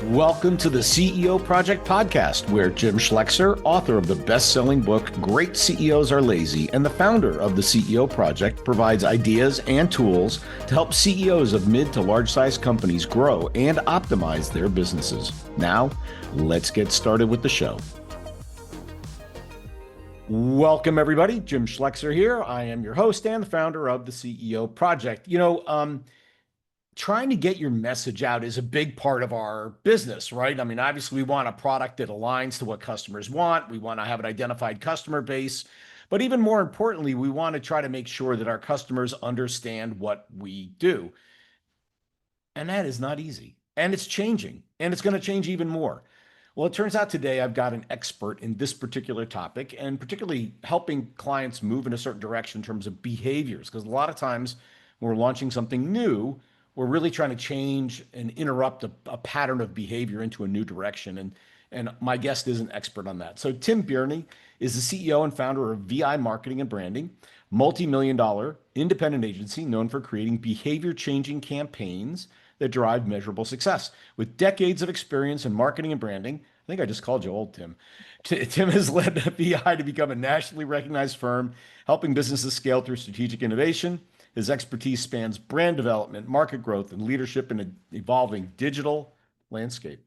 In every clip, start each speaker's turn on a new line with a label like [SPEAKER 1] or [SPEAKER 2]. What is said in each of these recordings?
[SPEAKER 1] Welcome to the CEO Project Podcast, where Jim Schlexer, author of the best-selling book, Great CEOs Are Lazy, and the founder of the CEO Project, provides ideas and tools to help CEOs of mid to large-sized companies grow and optimize their businesses. Now, let's get started with the show. Welcome, everybody. Jim Schlexer here. I am your host and the founder of the CEO Project. Trying to get your message out is a big part of our business, right? I mean, obviously, we want a product that aligns to what customers want. We want to have an identified customer base. But even more importantly, we want to try to make sure that our customers understand what we do. And that is not easy. And it's changing. And it's going to change even more. Well, it turns out today I've got an expert in this particular topic, and particularly helping clients move in a certain direction in terms of behaviors. Because a lot of times when we're launching something new, we're really trying to change and interrupt a pattern of behavior into a new direction. And my guest is an expert on that. So Tim Berney is the CEO and founder of VI Marketing and Branding, multi-million-dollar independent agency known for creating behavior-changing campaigns that drive measurable success. With decades of experience in marketing and branding, I think I just called you old, Tim. Tim has led VI to become a nationally recognized firm, helping businesses scale through strategic innovation. His expertise spans brand development, market growth, and leadership in an evolving digital landscape.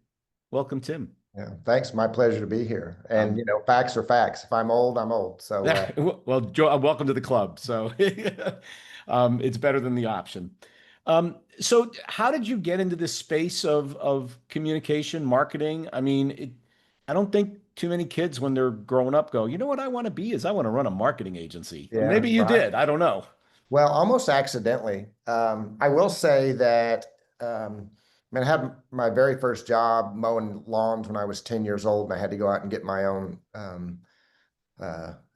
[SPEAKER 1] Welcome, Tim.
[SPEAKER 2] Yeah, thanks. My pleasure to be here. And, facts are facts. If I'm old, I'm old. So,
[SPEAKER 1] well, welcome to the club. So it's better than the option. So how did you get into this space of communication, marketing? I mean, I don't think too many kids when they're growing up go, you know what I want to be is I want to run a marketing agency.
[SPEAKER 2] Yeah,
[SPEAKER 1] maybe you did. I don't know.
[SPEAKER 2] Well, almost accidentally. I will say that I had my very first job mowing lawns when I was 10 years old, and I had to go out and get my own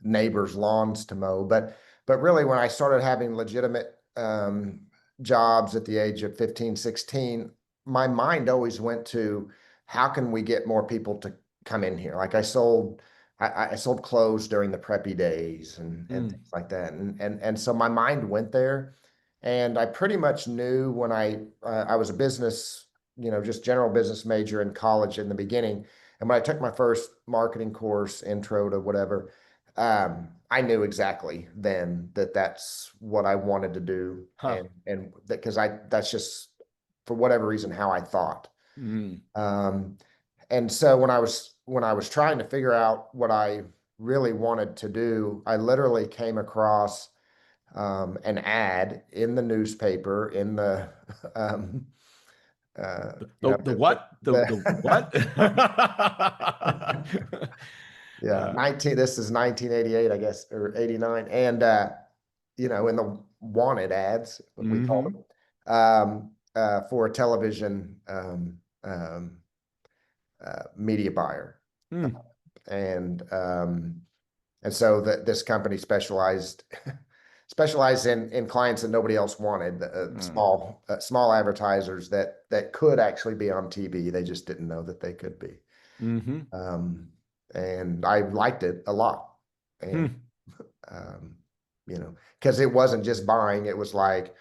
[SPEAKER 2] neighbors' lawns to mow. But really, when I started having legitimate jobs at the age of 15, 16, my mind always went to how can we get more people to come in here? Like I sold clothes during the preppy days and things like that. And so my mind went there, and I pretty much knew when I was a business, just general business major in college in the beginning. And when I took my first marketing course, intro to whatever, I knew exactly then that that's what I wanted to do.
[SPEAKER 1] Huh.
[SPEAKER 2] And because that's just for whatever reason, how I thought. And so when I was trying to figure out what I really wanted to do, I literally came across an ad in the newspaper in the
[SPEAKER 1] the what? The what?
[SPEAKER 2] Yeah, this is 1988, I guess, or 89. And in the wanted ads, we call them, for a television media buyer. And so this company specialized in clients that nobody else wanted, small advertisers that could actually be on TV. They just didn't know that they could be. And I liked it a lot. And because it wasn't just buying, it was like,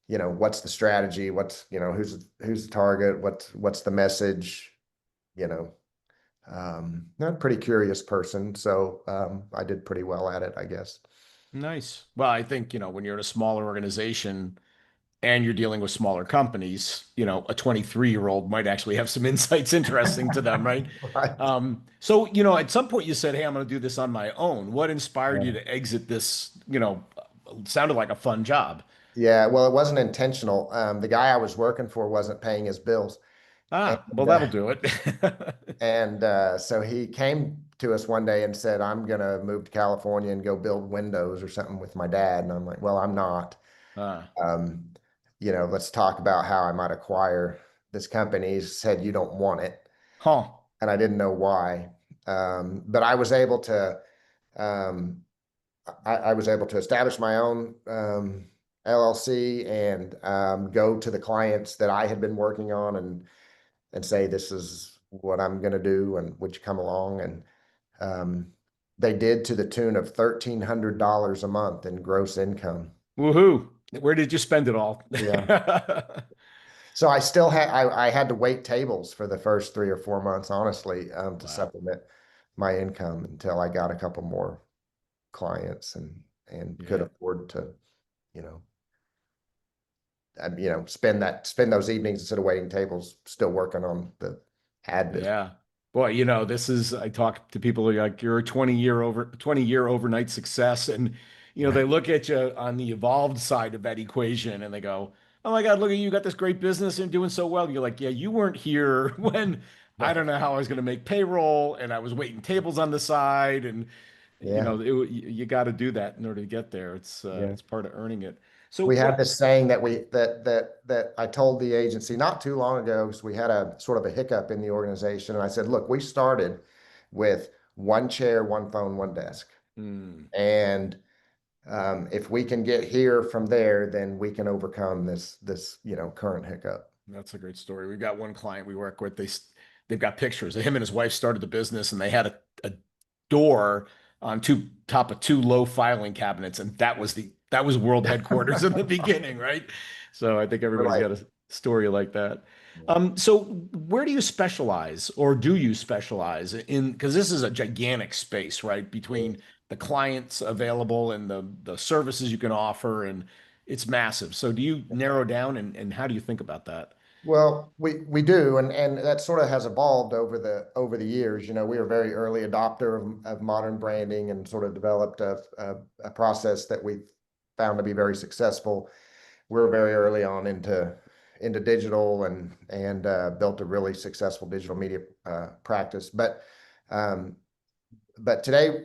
[SPEAKER 2] what's the strategy? What's, who's the target? What's the message? I'm a pretty curious person, so I did pretty well at it, I guess.
[SPEAKER 1] Nice. Well, I think, when you're in a smaller organization and you're dealing with smaller companies, a 23-year-old might actually have some insights interesting to them, right?
[SPEAKER 2] Right.
[SPEAKER 1] So, at some point you said, hey, I'm going to do this on my own. What inspired you to exit this, sounded like a fun job?
[SPEAKER 2] Yeah, well, it wasn't intentional. The guy I was working for wasn't paying his bills.
[SPEAKER 1] Well, that'll do it.
[SPEAKER 2] And so he came to us one day and said, I'm going to move to California and go build windows or something with my dad. And I'm like, well, I'm not. Let's talk about how I might acquire this company. He said, you don't want it. And I didn't know why. But I was able to, I was able to establish my own LLC and go to the clients that I had been working on and say, this is what I'm going to do, and would you come along? And they did, to the tune of $1,300 a month in gross income.
[SPEAKER 1] Woohoo! Where did you spend it all?
[SPEAKER 2] Yeah. So I still had I had to wait tables for the first 3 or 4 months, honestly, to
[SPEAKER 1] Wow.
[SPEAKER 2] supplement my income until I got a couple more clients and could
[SPEAKER 1] Yeah.
[SPEAKER 2] afford to, you know, spend those evenings instead of waiting tables, still working on the ad business.
[SPEAKER 1] Yeah. Boy, this is, I talk to people who are like, you're a 20-year overnight success. And, they look at you on the evolved side of that equation and they go, oh my God, look at you, got this great business and doing so well. You're like, yeah, you weren't here when I don't know how I was going to make payroll and I was waiting tables on the side. And,
[SPEAKER 2] Yeah,
[SPEAKER 1] you got to do that in order to get there.
[SPEAKER 2] yeah.
[SPEAKER 1] It's part of earning it. So
[SPEAKER 2] We have
[SPEAKER 1] what,
[SPEAKER 2] this saying that I told the agency not too long ago, because we had a sort of a hiccup in the organization. And I said, look, we started with one chair, one phone, one desk.
[SPEAKER 1] Hmm.
[SPEAKER 2] And if we can get here from there, then we can overcome this current hiccup.
[SPEAKER 1] That's a great story. We've got one client we work with. They've got pictures. Him and his wife started the business, and they had a door on top of two low filing cabinets, and that was world headquarters in the beginning, right? So I think
[SPEAKER 2] We're
[SPEAKER 1] everybody's
[SPEAKER 2] like,
[SPEAKER 1] got a story like that.
[SPEAKER 2] yeah,
[SPEAKER 1] So where do you specialize, or do you specialize in? Because this is a gigantic space, right? Between the clients available and the services you can offer, and it's massive. So do you narrow down, and how do you think about that?
[SPEAKER 2] well, we do, and that sort of has evolved over the years. We were a very early adopter of modern branding and sort of developed a process that we found to be very successful. We're very early on into digital and built a really successful digital media practice. Um, but today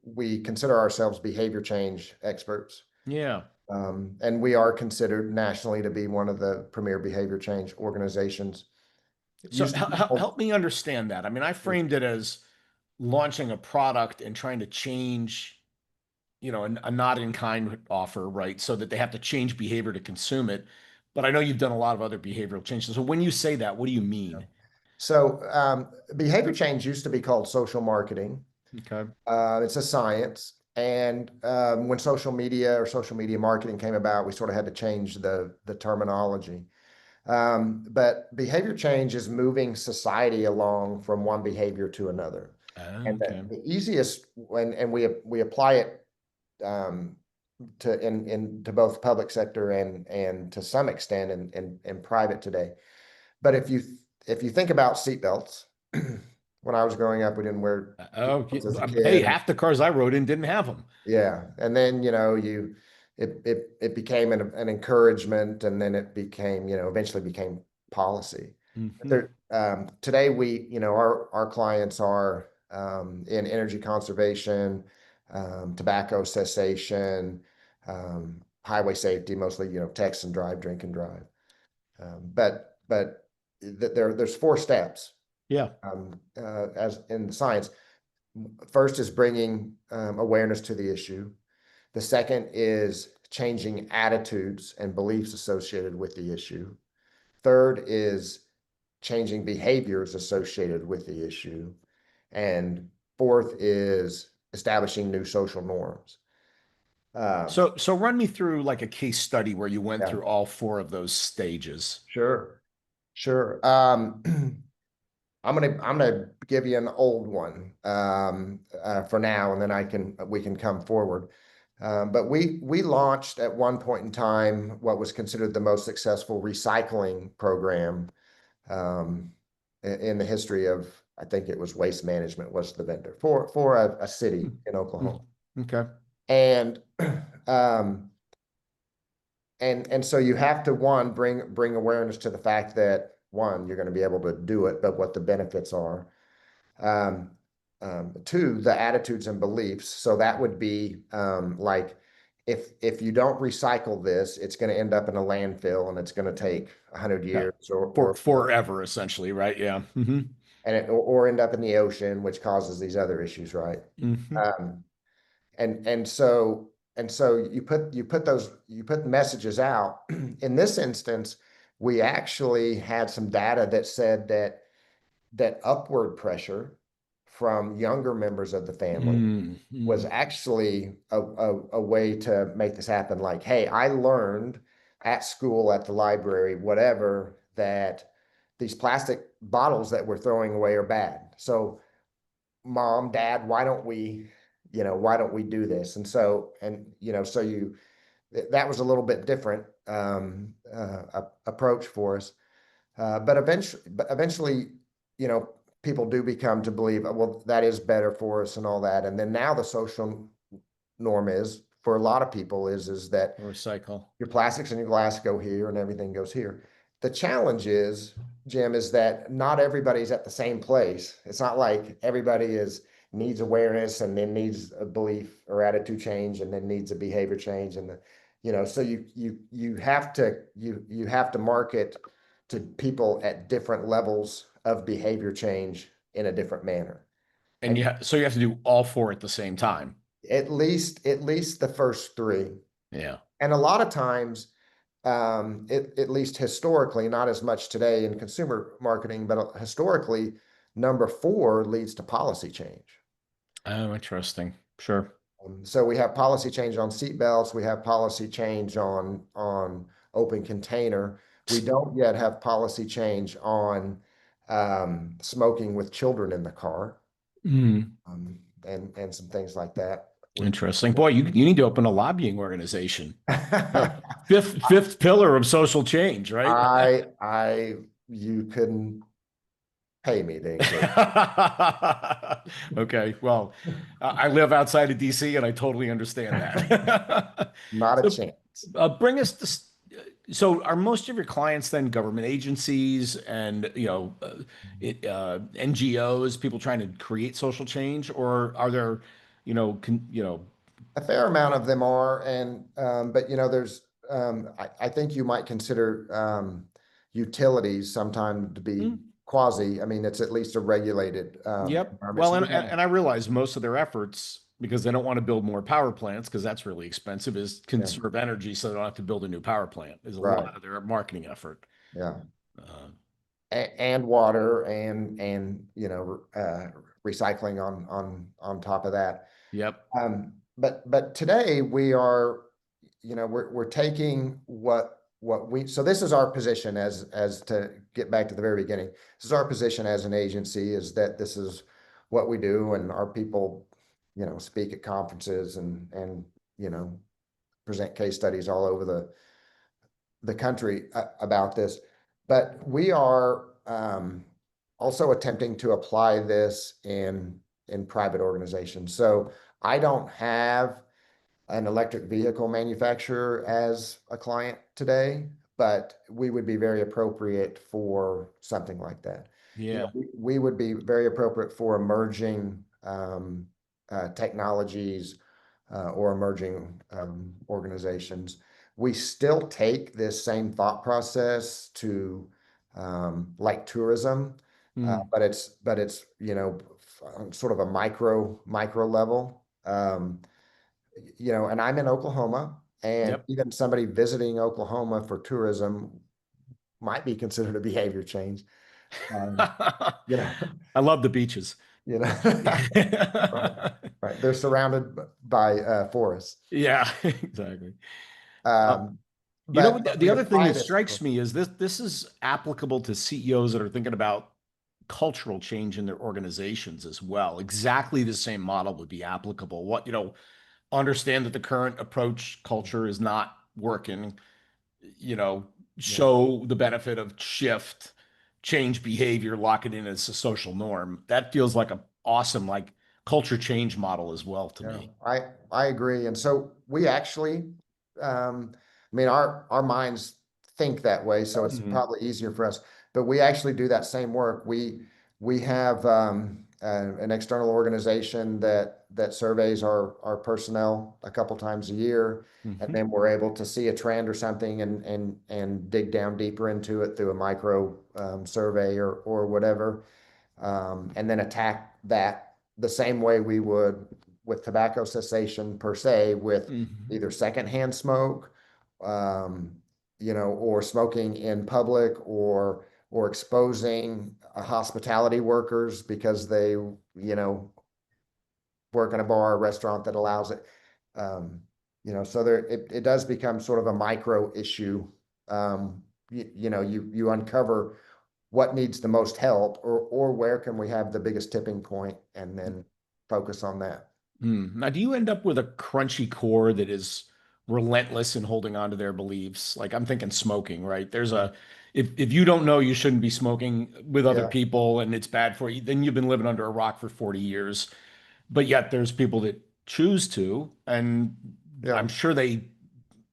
[SPEAKER 2] we consider ourselves behavior change experts.
[SPEAKER 1] Yeah.
[SPEAKER 2] And we are considered nationally to be one of the premier behavior change organizations. It
[SPEAKER 1] So
[SPEAKER 2] used to be called,
[SPEAKER 1] help me understand that. I mean, I framed it as launching a product and trying to change, a not in kind offer, right? So that they have to change behavior to consume it. But I know you've done a lot of other behavioral changes. So when you say that, what do you mean?
[SPEAKER 2] so behavior change used to be called social marketing.
[SPEAKER 1] Okay.
[SPEAKER 2] It's a science. And when social media or social media marketing came about, we sort of had to change the terminology. But behavior change is moving society along from one behavior to another.
[SPEAKER 1] Oh,
[SPEAKER 2] And
[SPEAKER 1] okay.
[SPEAKER 2] the easiest, and we apply it um, to both public sector and to some extent in private today. But if you think about seatbelts, when I was growing up, we didn't wear
[SPEAKER 1] Oh,
[SPEAKER 2] seatbelts as a
[SPEAKER 1] hey,
[SPEAKER 2] kid.
[SPEAKER 1] half the cars I rode in didn't have them.
[SPEAKER 2] Yeah, and then it became an encouragement, and then it became eventually became policy.
[SPEAKER 1] Hmm.
[SPEAKER 2] There today our clients are in energy conservation, tobacco cessation, highway safety, mostly text and drive, drink and drive. But there's 4 steps
[SPEAKER 1] Yeah.
[SPEAKER 2] as in the science. First is bringing awareness to the issue. The second is changing attitudes and beliefs associated with the issue. Third is changing behaviors associated with the issue. And fourth is establishing new social norms. Uh,
[SPEAKER 1] So run me through like a case study where you went
[SPEAKER 2] yeah,
[SPEAKER 1] through all four of those stages.
[SPEAKER 2] sure, sure. I'm gonna give you an old one for now, and then we can come forward. But we launched at one point in time what was considered the most successful recycling program in the history of, I think it was Waste Management was the vendor for a city in
[SPEAKER 1] Hmm.
[SPEAKER 2] Oklahoma.
[SPEAKER 1] Okay.
[SPEAKER 2] And um, and so you have to bring awareness to the fact that one, you're going to be able to do it, but what the benefits are. Um, two, the attitudes and beliefs. So that would be like if you don't recycle this, it's going to end up in a landfill and it's going to take 100
[SPEAKER 1] Yeah.
[SPEAKER 2] years
[SPEAKER 1] For
[SPEAKER 2] or more,
[SPEAKER 1] forever, essentially, right? Yeah. Hmm.
[SPEAKER 2] and or end up in the ocean, which causes these other issues, right?
[SPEAKER 1] Hmm.
[SPEAKER 2] Um, and so you put messages out. In this instance, we actually had some data that said that upward pressure from younger members of the family was
[SPEAKER 1] Hmm.
[SPEAKER 2] actually a way to make this happen. Like, hey, I learned at school, at the library, whatever, that these plastic bottles that we're throwing away are bad. So mom, dad, why don't we do this? And so, so that was a little bit different approach for us. But eventually, you know, people do become to believe, well, that is better for us and all that. And then now the social norm is for a lot of people is that
[SPEAKER 1] Recycle.
[SPEAKER 2] your plastics and your glass go here and everything goes here. The challenge is, Jim, is that not everybody's at the same place. It's not like everybody needs awareness and then needs a belief or attitude change and then needs a behavior change. And so you have to market to people at different levels of behavior change in a different manner.
[SPEAKER 1] And
[SPEAKER 2] And
[SPEAKER 1] so you have to do all four at the same time.
[SPEAKER 2] at least the first three.
[SPEAKER 1] Yeah.
[SPEAKER 2] And a lot of times, at least historically, not as much today in consumer marketing, but historically, number four leads to policy change.
[SPEAKER 1] Oh, interesting. Sure.
[SPEAKER 2] So we have policy change on seatbelts. We have policy change on open container. We don't yet have policy change on smoking with children in the car,
[SPEAKER 1] Mm,
[SPEAKER 2] and some things like that. We
[SPEAKER 1] interesting. Boy, you need to open a lobbying organization. Uh, fifth pillar of social change, right?
[SPEAKER 2] you couldn't pay me to engage.
[SPEAKER 1] Okay. Well, I live outside of DC and I totally understand that.
[SPEAKER 2] Not a
[SPEAKER 1] So,
[SPEAKER 2] chance.
[SPEAKER 1] bring us to, so are most of your clients then government agencies and, NGOs, people trying to create social change, or are there,
[SPEAKER 2] A fair amount of them are, but there's I think you might consider utilities sometimes to be
[SPEAKER 1] mm,
[SPEAKER 2] quasi. I mean, it's at least a regulated
[SPEAKER 1] yep.
[SPEAKER 2] environment.
[SPEAKER 1] Well,
[SPEAKER 2] So
[SPEAKER 1] and,
[SPEAKER 2] we
[SPEAKER 1] and
[SPEAKER 2] have,
[SPEAKER 1] and I realize most of their efforts, because they don't want to build more power plants, because that's really expensive, is
[SPEAKER 2] yeah,
[SPEAKER 1] conserve energy so they don't have to build a new power plant, is a
[SPEAKER 2] right,
[SPEAKER 1] lot of their marketing effort.
[SPEAKER 2] yeah,
[SPEAKER 1] Uh,
[SPEAKER 2] and water and recycling on top of that.
[SPEAKER 1] yep.
[SPEAKER 2] But today we are, we're taking so this is our position as to get back to the very beginning. This is our position as an agency, is that this is what we do, and our people, speak at conferences and present case studies all over the country about this. But we are also attempting to apply this in private organizations. So I don't have an electric vehicle manufacturer as a client today, but we would be very appropriate for something like that.
[SPEAKER 1] Yeah.
[SPEAKER 2] We would be very appropriate for emerging technologies or emerging organizations. We still take this same thought process to like tourism,
[SPEAKER 1] Mm,
[SPEAKER 2] but it's sort of a micro level. And I'm in Oklahoma, and
[SPEAKER 1] yep.
[SPEAKER 2] even somebody visiting Oklahoma for tourism might be considered a behavior change. Um, you know,
[SPEAKER 1] I love the beaches.
[SPEAKER 2] you know, right, right. They're surrounded by forests.
[SPEAKER 1] Yeah, exactly. Uh,
[SPEAKER 2] Um,
[SPEAKER 1] you know
[SPEAKER 2] but
[SPEAKER 1] what?
[SPEAKER 2] but
[SPEAKER 1] The
[SPEAKER 2] we
[SPEAKER 1] other thing
[SPEAKER 2] apply
[SPEAKER 1] that
[SPEAKER 2] this.
[SPEAKER 1] strikes me is this is applicable to CEOs that are thinking about cultural change in their organizations as well. Exactly the same model would be applicable. Understand that the current approach culture is not working, you know,
[SPEAKER 2] Yeah,
[SPEAKER 1] show the benefit of shift, change behavior, lock it in as a social norm. That feels like a awesome like culture change model as well to
[SPEAKER 2] yeah,
[SPEAKER 1] me.
[SPEAKER 2] I agree. And so we actually, I mean, our minds think that way, so it's
[SPEAKER 1] Mhm.
[SPEAKER 2] probably easier for us. But we actually do that same work. We have an external organization that surveys our personnel a couple times a year, and
[SPEAKER 1] Mhm.
[SPEAKER 2] then we're able to see a trend or something and dig down deeper into it through a micro survey or whatever, and then attack that the same way we would with tobacco cessation per se, with
[SPEAKER 1] Mhm.
[SPEAKER 2] either secondhand smoke, um, or smoking in public, or exposing hospitality workers because they, work in a bar or restaurant that allows it. Um, So it does become sort of a micro issue. You uncover what needs the most help, or where can we have the biggest tipping point, and then focus on that.
[SPEAKER 1] Now, do you end up with a crunchy core that is relentless in holding on to their beliefs? Like I'm thinking smoking, right? If you don't know you shouldn't be smoking with other
[SPEAKER 2] Yeah,
[SPEAKER 1] people and it's bad for you, then you've been living under a rock for 40 years. But yet there's people that choose to, and
[SPEAKER 2] yeah.
[SPEAKER 1] I'm sure they
[SPEAKER 2] They're,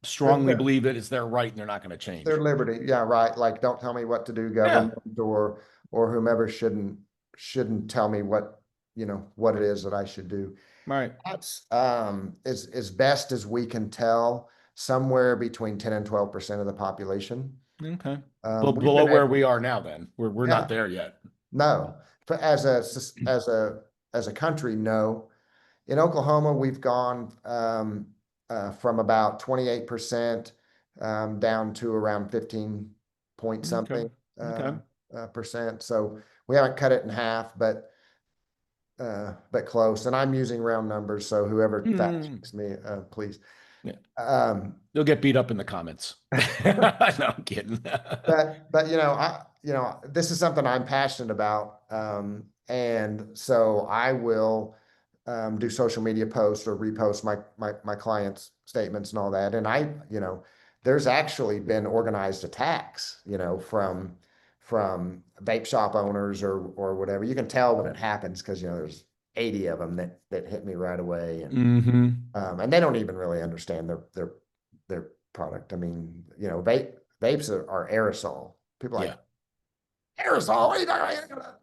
[SPEAKER 1] strongly
[SPEAKER 2] they're,
[SPEAKER 1] believe that it's their right and they're not going to
[SPEAKER 2] they're
[SPEAKER 1] change.
[SPEAKER 2] liberty. Yeah, right. Like, don't tell me what to do,
[SPEAKER 1] Yeah,
[SPEAKER 2] government or whomever shouldn't tell me what it is that I should do.
[SPEAKER 1] right.
[SPEAKER 2] That's as best as we can tell, somewhere between 10 and 12% of the population.
[SPEAKER 1] Okay. But
[SPEAKER 2] We've
[SPEAKER 1] below
[SPEAKER 2] been
[SPEAKER 1] where
[SPEAKER 2] able,
[SPEAKER 1] we are now, then we're not
[SPEAKER 2] yeah,
[SPEAKER 1] there yet.
[SPEAKER 2] no, but as a country, no. In Oklahoma, we've gone from about 28% down to around 15 point
[SPEAKER 1] Okay.
[SPEAKER 2] something
[SPEAKER 1] Okay.
[SPEAKER 2] percent. So we haven't cut it in half, but close. And I'm using round numbers, so whoever fact
[SPEAKER 1] Hmm.
[SPEAKER 2] checks me, please.
[SPEAKER 1] Yeah.
[SPEAKER 2] Um,
[SPEAKER 1] They'll get beat up in the comments. No, I'm kidding.
[SPEAKER 2] but this is something I'm passionate about, and so I will do social media posts or repost my clients' statements and all that. And there's actually been organized attacks, from vape shop owners or whatever. You can tell when it happens because there's 80 of them that hit me right away,
[SPEAKER 1] Hmm.
[SPEAKER 2] and they don't even really understand their product. I mean, vapes are aerosol. People are like,
[SPEAKER 1] Yeah.
[SPEAKER 2] aerosol? What are you talking about?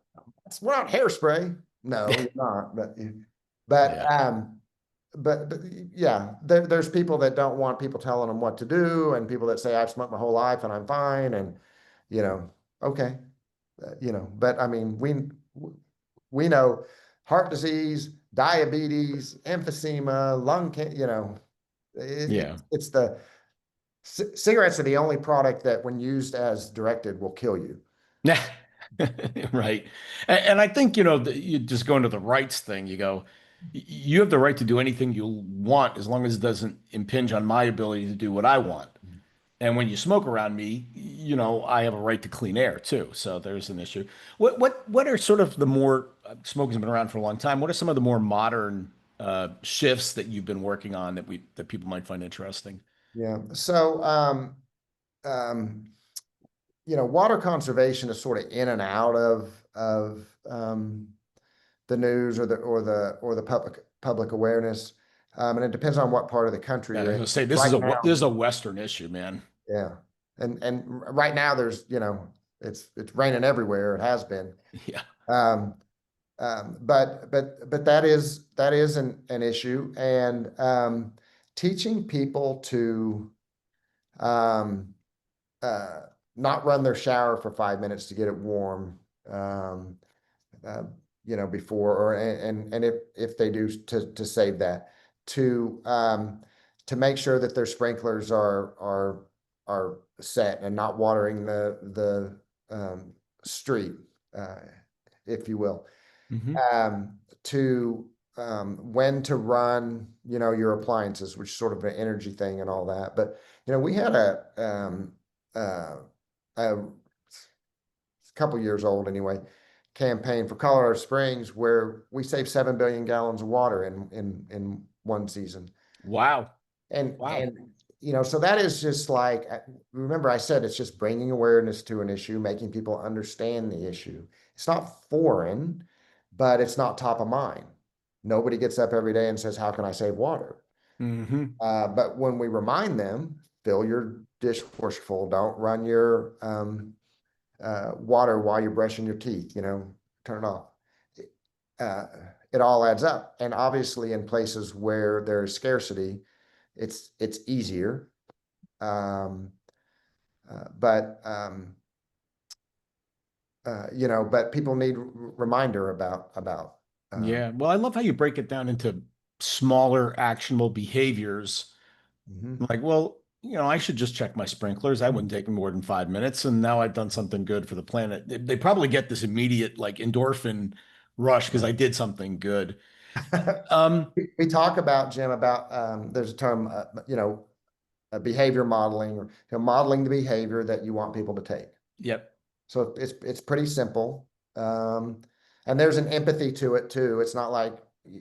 [SPEAKER 2] We're not hairspray. No, you're not. But
[SPEAKER 1] Yeah.
[SPEAKER 2] um, but yeah, there's people that don't want people telling them what to do, and people that say I've smoked my whole life and I'm fine, and you know, okay, But I mean, we know heart disease, diabetes, emphysema, lung cancer.
[SPEAKER 1] Yeah.
[SPEAKER 2] It's the cigarettes are the only product that, when used as directed, will kill you.
[SPEAKER 1] Yeah. Right. And I think, you just go into the rights thing, you go, you have the right to do anything you want as long as it doesn't impinge on my ability to do what I want. And when you smoke around me, I have a right to clean air too. So there's an issue. What are sort of the more smoking's been around for a long time. What are some of the more modern shifts that you've been working on that people might find interesting?
[SPEAKER 2] Yeah. So, um, water conservation is sort of in and out of the news or the public awareness, and it depends on what part of the country
[SPEAKER 1] Yeah, I
[SPEAKER 2] you're
[SPEAKER 1] was
[SPEAKER 2] in.
[SPEAKER 1] gonna say
[SPEAKER 2] Right
[SPEAKER 1] this
[SPEAKER 2] now,
[SPEAKER 1] is a Western issue, man.
[SPEAKER 2] yeah, and right now there's it's raining everywhere. It has been,
[SPEAKER 1] Yeah.
[SPEAKER 2] um, but that is an issue, and teaching people to um, uh, not run their shower for 5 minutes to get it warm. Um, uh, before, or and if they do, to save that, to make sure that their sprinklers are set and not watering the street, uh, if you will,
[SPEAKER 1] Hmm.
[SPEAKER 2] to when to run, your appliances, which is sort of an energy thing and all that. But we had a couple years old anyway, campaign for Colorado Springs where we saved 7 billion gallons of water in one season.
[SPEAKER 1] Wow.
[SPEAKER 2] And
[SPEAKER 1] Wow.
[SPEAKER 2] so that is just like, remember I said it's just bringing awareness to an issue, making people understand the issue. It's not foreign, but it's not top of mind. Nobody gets up every day and says, how can I save water?
[SPEAKER 1] Hmm.
[SPEAKER 2] But when we remind them, fill your dishwasher full, don't run your water while you're brushing your teeth, turn it off. Uh, it all adds up. And obviously, in places where there's scarcity, it's easier. Um, but people need reminder about.
[SPEAKER 1] Yeah. Well, I love how you break it down into smaller actionable behaviors.
[SPEAKER 2] Mhm.
[SPEAKER 1] Like, well, I should just check my sprinklers. That wouldn't take me more than 5 minutes, and now I've done something good for the planet. They probably get this immediate like endorphin rush because I did something good. Um,
[SPEAKER 2] We talk about, Jim, about there's a term, behavior modeling, or modeling the behavior that you want people to take.
[SPEAKER 1] yep.
[SPEAKER 2] So it's pretty simple. Um, and there's an empathy to it too. It's not like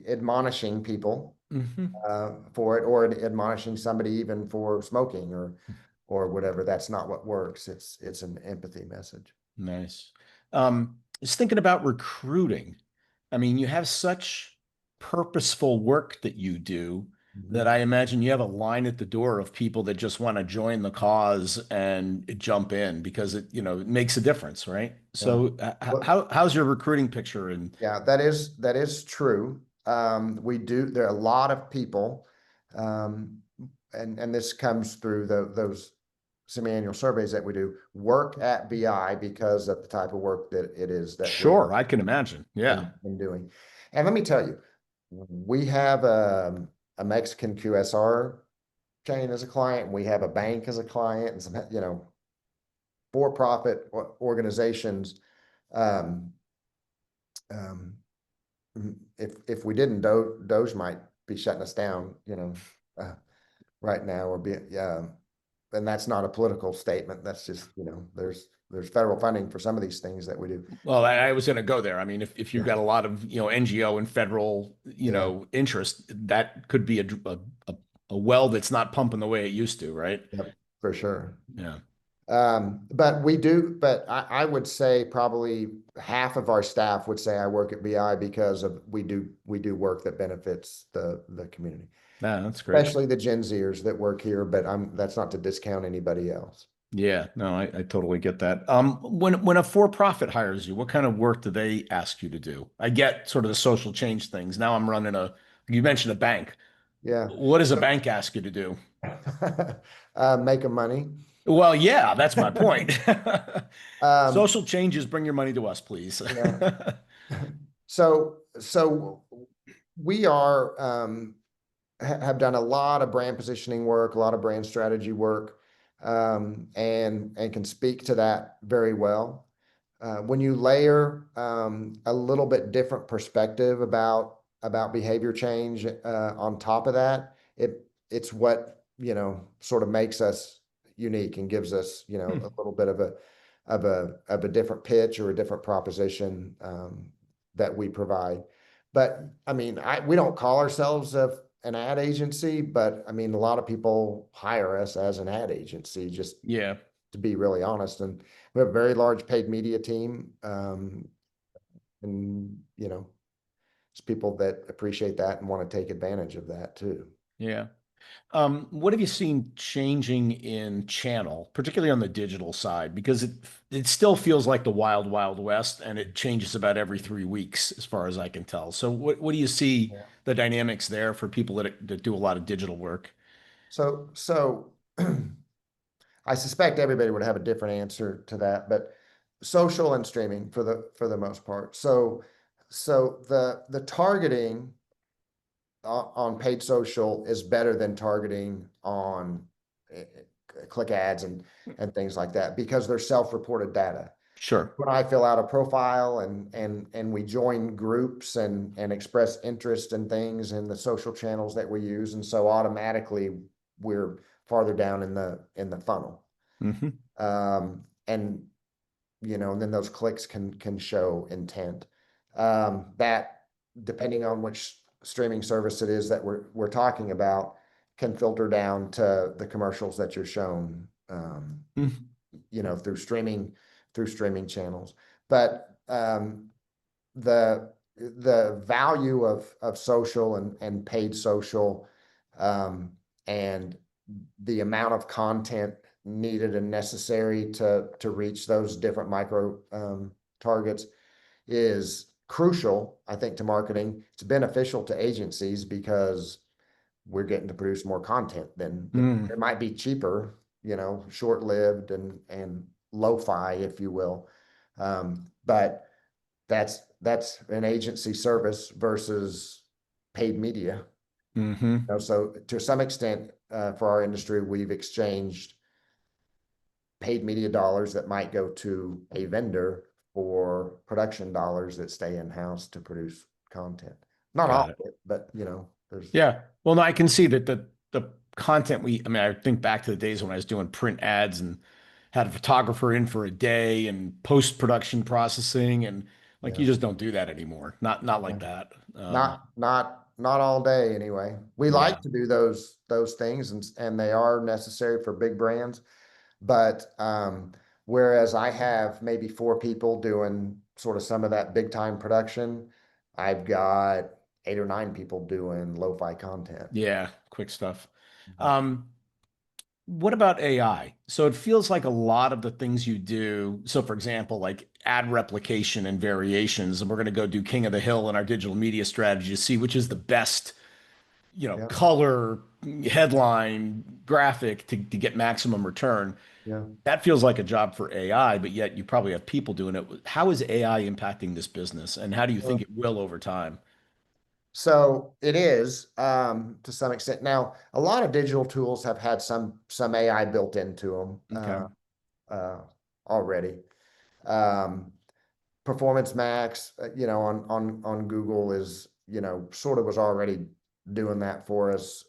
[SPEAKER 2] admonishing people
[SPEAKER 1] Hmm.
[SPEAKER 2] for it, or admonishing somebody even for smoking or whatever. That's not what works. It's an empathy message.
[SPEAKER 1] Nice. Just thinking about recruiting. I mean, you have such purposeful work that you do that
[SPEAKER 2] Mhm.
[SPEAKER 1] I imagine you have a line at the door of people that just want to join the cause and jump in because it makes a difference, right?
[SPEAKER 2] Yeah.
[SPEAKER 1] So,
[SPEAKER 2] Well,
[SPEAKER 1] how's your recruiting picture? And
[SPEAKER 2] yeah, that is true. There are a lot of people, um, and this comes through those semi-annual surveys that we do, work at BI because of the type of work that it is that we're
[SPEAKER 1] sure, I can imagine. Yeah.
[SPEAKER 2] in doing. And let me tell you, we have a Mexican QSR chain as a client, and we have a bank as a client, and some, for-profit organizations. Um, um, if we didn't, Doge might be shutting us down, right now, or be, and that's not a political statement. That's just, there's federal funding for some of these things that we do.
[SPEAKER 1] Well, I was going to go there. I mean, if you've
[SPEAKER 2] Yeah,
[SPEAKER 1] got a lot of, NGO and federal,
[SPEAKER 2] yeah,
[SPEAKER 1] interest, that could be a, a well that's not pumping the way it used to, right?
[SPEAKER 2] yep, for sure.
[SPEAKER 1] Yeah.
[SPEAKER 2] But I would say probably half of our staff would say I work at BI because of we do work that benefits the community,
[SPEAKER 1] Yeah, that's great.
[SPEAKER 2] especially the Gen Zers that work here. But that's not to discount anybody else.
[SPEAKER 1] Yeah, no, I totally get that. When a for-profit hires you, what kind of work do they ask you to do? I get sort of the social change things. Now I'm running you mentioned a bank.
[SPEAKER 2] Yeah.
[SPEAKER 1] What does a bank ask you to do?
[SPEAKER 2] Making money.
[SPEAKER 1] Well, yeah, that's my point.
[SPEAKER 2] Um,
[SPEAKER 1] Social changes, bring your money to us, please.
[SPEAKER 2] yeah. So we have done a lot of brand positioning work, a lot of brand strategy work, and can speak to that very well. When you layer a little bit different perspective about behavior change on top of that, it's what sort of makes us unique and gives us a little bit of a different pitch or a different proposition that we provide. But I mean, we don't call ourselves an ad agency, but I mean, a lot of people hire us as an ad agency, just
[SPEAKER 1] Yeah,
[SPEAKER 2] to be really honest. And we have a very large paid media team, and it's people that appreciate that and want to take advantage of that too.
[SPEAKER 1] yeah. What have you seen changing in channel, particularly on the digital side? Because it still feels like the wild, wild west, and it changes about every 3 weeks, as far as I can tell. So, what do you see
[SPEAKER 2] Yeah.
[SPEAKER 1] the dynamics there for people that do a lot of digital work?
[SPEAKER 2] So I suspect everybody would have a different answer to that, but social and streaming for the most part. So the targeting on paid social is better than targeting on click ads and things like that because they're self-reported data.
[SPEAKER 1] Sure.
[SPEAKER 2] When I fill out a profile and we join groups and express interest in things in the social channels that we use, and so automatically we're farther down in the funnel.
[SPEAKER 1] Hmm.
[SPEAKER 2] And and then those clicks can show intent. That depending on which streaming service it is that we're talking about, can filter down to the commercials that you're shown, through streaming channels. But the value of social and paid social, and the amount of content needed and necessary to reach those different micro targets is crucial, I think, to marketing. It's beneficial to agencies because we're getting to produce more content than
[SPEAKER 1] Mm.
[SPEAKER 2] it might be cheaper, short-lived and lo-fi, if you will. But that's an agency service versus paid media.
[SPEAKER 1] Hmm.
[SPEAKER 2] So to some extent, for our industry, we've exchanged paid media dollars that might go to a vendor for production dollars that stay in-house to produce content. Not all
[SPEAKER 1] Got it.
[SPEAKER 2] of it, but there's,
[SPEAKER 1] Yeah. Well, no, I can see that the content I mean, I think back to the days when I was doing print ads and had a photographer in for a day and post-production processing, and like you
[SPEAKER 2] yeah,
[SPEAKER 1] just don't do that anymore. Not
[SPEAKER 2] yeah.
[SPEAKER 1] like that.
[SPEAKER 2] Not all day anyway. We
[SPEAKER 1] Yeah.
[SPEAKER 2] like to do those things, and they are necessary for big brands. But whereas I have maybe four people doing sort of some of that big time production, I've got eight or nine people doing lo-fi content.
[SPEAKER 1] Yeah. Quick stuff.
[SPEAKER 2] Mhm.
[SPEAKER 1] Um, What about AI? So it feels like a lot of the things you do. So, for example, like ad replication and variations, and we're going to go do King of the Hill in our digital media strategy to see which is the best,
[SPEAKER 2] Yeah,
[SPEAKER 1] color, headline, graphic to get maximum return.
[SPEAKER 2] yeah.
[SPEAKER 1] That feels like a job for AI, but yet you probably have people doing it. How is AI impacting this business, and how do you think it will over time?
[SPEAKER 2] So it is to some extent. Now, a lot of digital tools have had some AI built into them
[SPEAKER 1] Okay.
[SPEAKER 2] already. Um, Performance Max, on Google is, sort of was already doing that for us.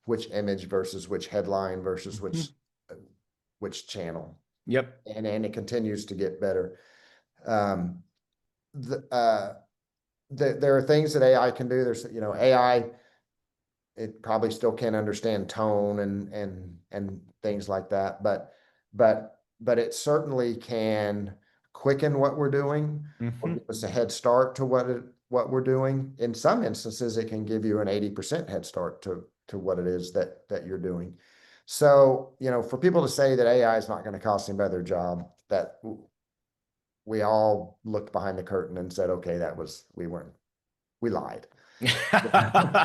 [SPEAKER 2] Which image versus which headline versus
[SPEAKER 1] Mhm.
[SPEAKER 2] which channel,
[SPEAKER 1] Yep.
[SPEAKER 2] and it continues to get better. Um, the, uh, there are things that AI can do. There's, AI, it probably still can't understand tone and things like that, but it certainly can quicken what we're doing or
[SPEAKER 1] Hmm.
[SPEAKER 2] give us a head start to what we're doing. In some instances, it can give you an 80% head start to what it is that you're doing. So, for people to say that AI is not going to cost anybody their job, that we all looked behind the curtain and said, okay, we lied.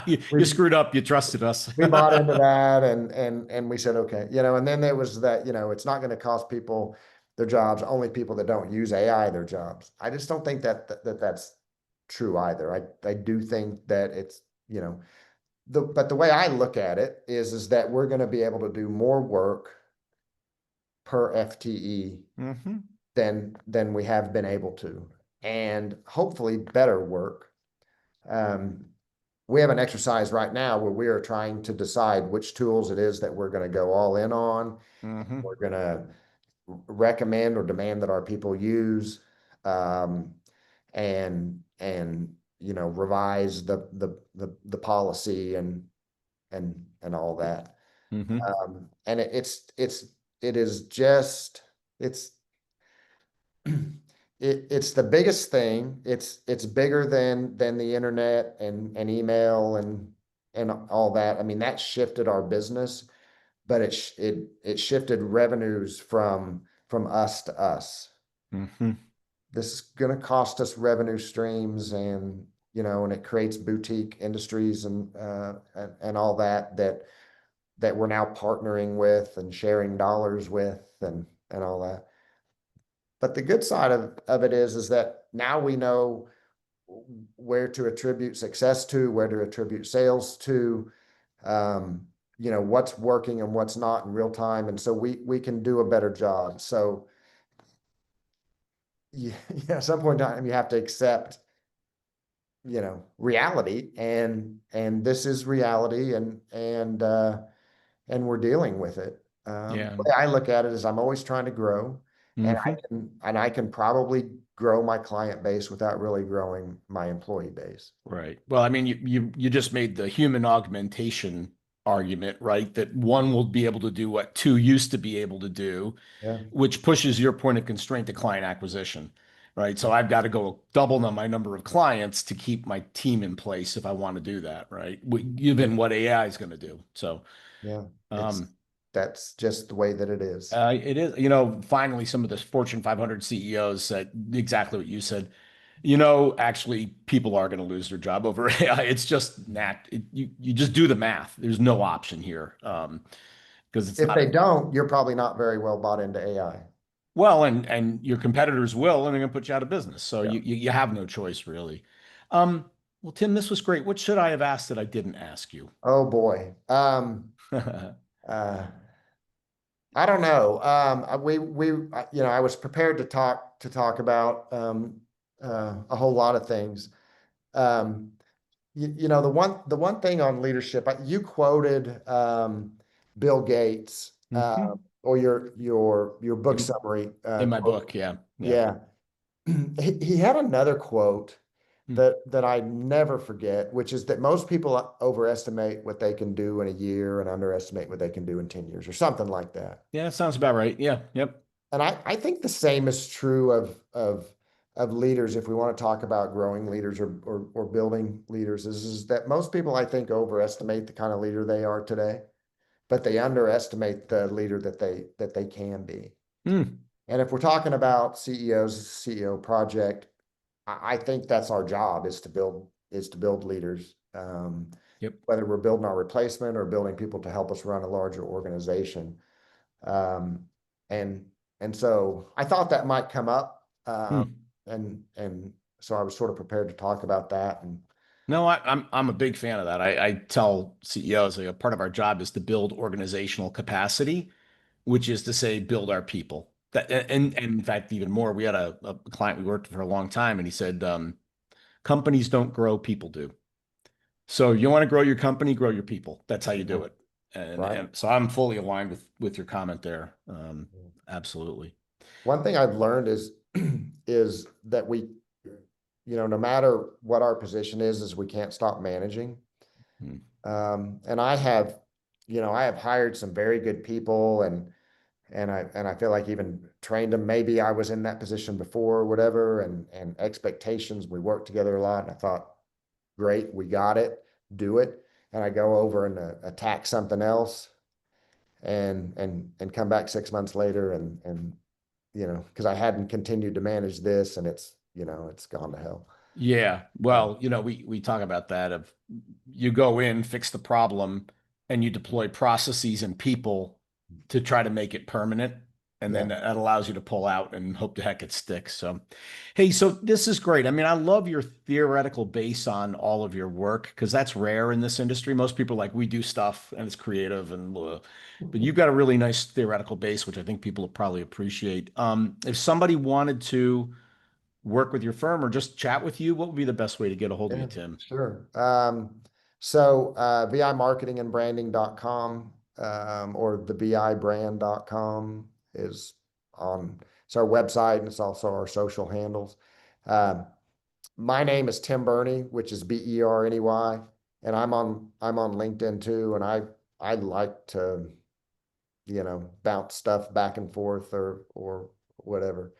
[SPEAKER 1] You
[SPEAKER 2] We
[SPEAKER 1] screwed up. You trusted us.
[SPEAKER 2] we bought into that, and we said, okay, and then there was that, it's not going to cost people their jobs, only people that don't use AI their jobs. I just don't think that's true either. I do think that it's, but the way I look at it is that we're going to be able to do more work per FTE
[SPEAKER 1] Hmm.
[SPEAKER 2] than we have been able to, and hopefully better work. Um, we have an exercise right now where we are trying to decide which tools it is that we're going to go all in on.
[SPEAKER 1] Hmm.
[SPEAKER 2] We're going to recommend or demand that our people use, um, and revise the policy and all that.
[SPEAKER 1] Hmm.
[SPEAKER 2] And it is just it's it's the biggest thing. It's bigger than the internet and email and all that. I mean, that shifted our business, but it shifted revenues from us to us.
[SPEAKER 1] Hmm.
[SPEAKER 2] This is going to cost us revenue streams, and it creates boutique industries and all that we're now partnering with and sharing dollars with and all that. But the good side of it is that now we know where to attribute success to, where to attribute sales to, um, what's working and what's not in real time. And so we can do a better job. So yeah, at some point in time, you have to accept, reality, and this is reality, and we're dealing with it.
[SPEAKER 1] Yeah.
[SPEAKER 2] The way I look at it is I'm always trying to grow, and I
[SPEAKER 1] Hmm.
[SPEAKER 2] can probably grow my client base without really growing my employee base.
[SPEAKER 1] Right. Well, I mean, you just made the human augmentation argument, right? That one will be able to do what two used to be able to do,
[SPEAKER 2] Yeah.
[SPEAKER 1] which pushes your point of constraint to client acquisition, right? So I've got to go double my number of clients to keep my team in place if I want to do that, right? Given what AI is going to do. So,
[SPEAKER 2] Yeah. It's
[SPEAKER 1] um,
[SPEAKER 2] That's just the way that it is.
[SPEAKER 1] it is, finally, some of the Fortune 500 CEOs said exactly what you said. Actually, people are going to lose their job over AI. It's just you just do the math. There's no option here, because it's
[SPEAKER 2] If
[SPEAKER 1] not
[SPEAKER 2] they don't, you're probably not very well bought into AI.
[SPEAKER 1] well, and your competitors will, and they're going to put you out of business. So
[SPEAKER 2] Yeah.
[SPEAKER 1] you have no choice really. Well, Tim, this was great. What should I have asked that I didn't ask you?
[SPEAKER 2] Oh boy. Uh, I don't know. I was prepared to talk about a whole lot of things. Um, the one thing on leadership, you quoted Bill Gates
[SPEAKER 1] Hmm.
[SPEAKER 2] or your book
[SPEAKER 1] In,
[SPEAKER 2] summary
[SPEAKER 1] in my
[SPEAKER 2] quote.
[SPEAKER 1] book, yeah, yeah.
[SPEAKER 2] Yeah. He had another quote
[SPEAKER 1] Hmm.
[SPEAKER 2] that I never forget, which is that most people overestimate what they can do in a year and underestimate what they can do in 10 years or something like that.
[SPEAKER 1] Yeah, that sounds about right. Yeah, yep.
[SPEAKER 2] And I think the same is true of leaders if we want to talk about growing leaders or building leaders, is that most people I think overestimate the kind of leader they are today, but they underestimate the leader that they can be.
[SPEAKER 1] Hmm.
[SPEAKER 2] And if we're talking about CEOs, CEO project, I think that's our job is to build leaders.
[SPEAKER 1] Yep.
[SPEAKER 2] Whether we're building our replacement or building people to help us run a larger organization. Um, and and so I thought that might come up.
[SPEAKER 1] Hmm.
[SPEAKER 2] And so I was sort of prepared to talk about that. And
[SPEAKER 1] No, I'm a big fan of that. I tell CEOs like a part of our job is to build organizational capacity, which is to say build our people. That and in fact, even more, we had a client we worked with for a long time, and he said, companies don't grow, people do. So you want to grow your company, grow your people. That's how you
[SPEAKER 2] yeah,
[SPEAKER 1] do it. And
[SPEAKER 2] right.
[SPEAKER 1] and so I'm fully aligned with your comment there. Absolutely.
[SPEAKER 2] One thing I've learned is is that no matter what our position is we can't stop managing.
[SPEAKER 1] Hmm.
[SPEAKER 2] And I have hired some very good people and I feel like even trained them. Maybe I was in that position before or whatever, and expectations, we worked together a lot. And I thought, great, we got it, do it. And I go over and attack something else and come back 6 months later and because I hadn't continued to manage this and it's gone to hell.
[SPEAKER 1] Yeah.
[SPEAKER 2] Uh,
[SPEAKER 1] Well, we talk about that of you go in, fix the problem, and you deploy processes and people to try to make it permanent. And then
[SPEAKER 2] yeah.
[SPEAKER 1] that allows you to pull out and hope to heck it sticks. So, hey, so this is great. I mean, I love your theoretical base on all of your work because that's rare in this industry. Most people are like, we do stuff and it's creative and blah. But you've got a really nice theoretical base, which I think people will probably appreciate. If somebody wanted to work with your firm or just chat with you, what would be the best way to get a hold of you,
[SPEAKER 2] Yeah,
[SPEAKER 1] Tim?
[SPEAKER 2] sure. So vimarketingandbranding.com or the vibrand.com is on, it's our website and it's also our social handles. Um, my name is Tim Berney, which is Berney, and I'm on LinkedIn too, and I like to, bounce stuff back and forth or whatever.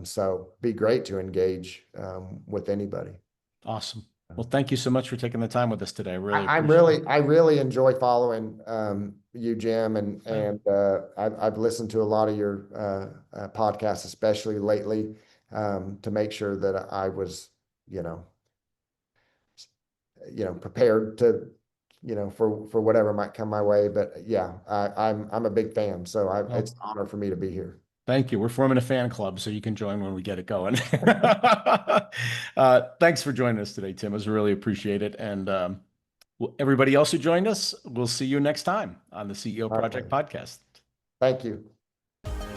[SPEAKER 2] So be great to engage with anybody.
[SPEAKER 1] Awesome. Well, thank you so much for taking the time with us today. I really
[SPEAKER 2] I, I'm
[SPEAKER 1] appreciate it.
[SPEAKER 2] really, I really enjoy following you, Jim, and
[SPEAKER 1] Well,
[SPEAKER 2] and I've listened to a lot of your podcasts, especially lately, to make sure that I was, you know, prepared to, for whatever might come my way. But yeah, I'm a big fan, so it's
[SPEAKER 1] well,
[SPEAKER 2] an honor for me to be here.
[SPEAKER 1] thank you. We're forming a fan club, so you can join when we get it going. Thanks for joining us today, Tim. I really appreciate it. And everybody else who joined us, we'll see you next time on the CEO
[SPEAKER 2] My
[SPEAKER 1] Project
[SPEAKER 2] pleasure.
[SPEAKER 1] Podcast.
[SPEAKER 2] Thank you.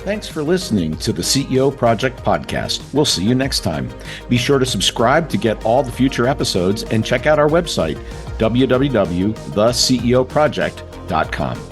[SPEAKER 1] Thanks for listening to the CEO Project Podcast. We'll see you next time. Be sure to subscribe to get all the future episodes and check out our website, www.theceoproject.com.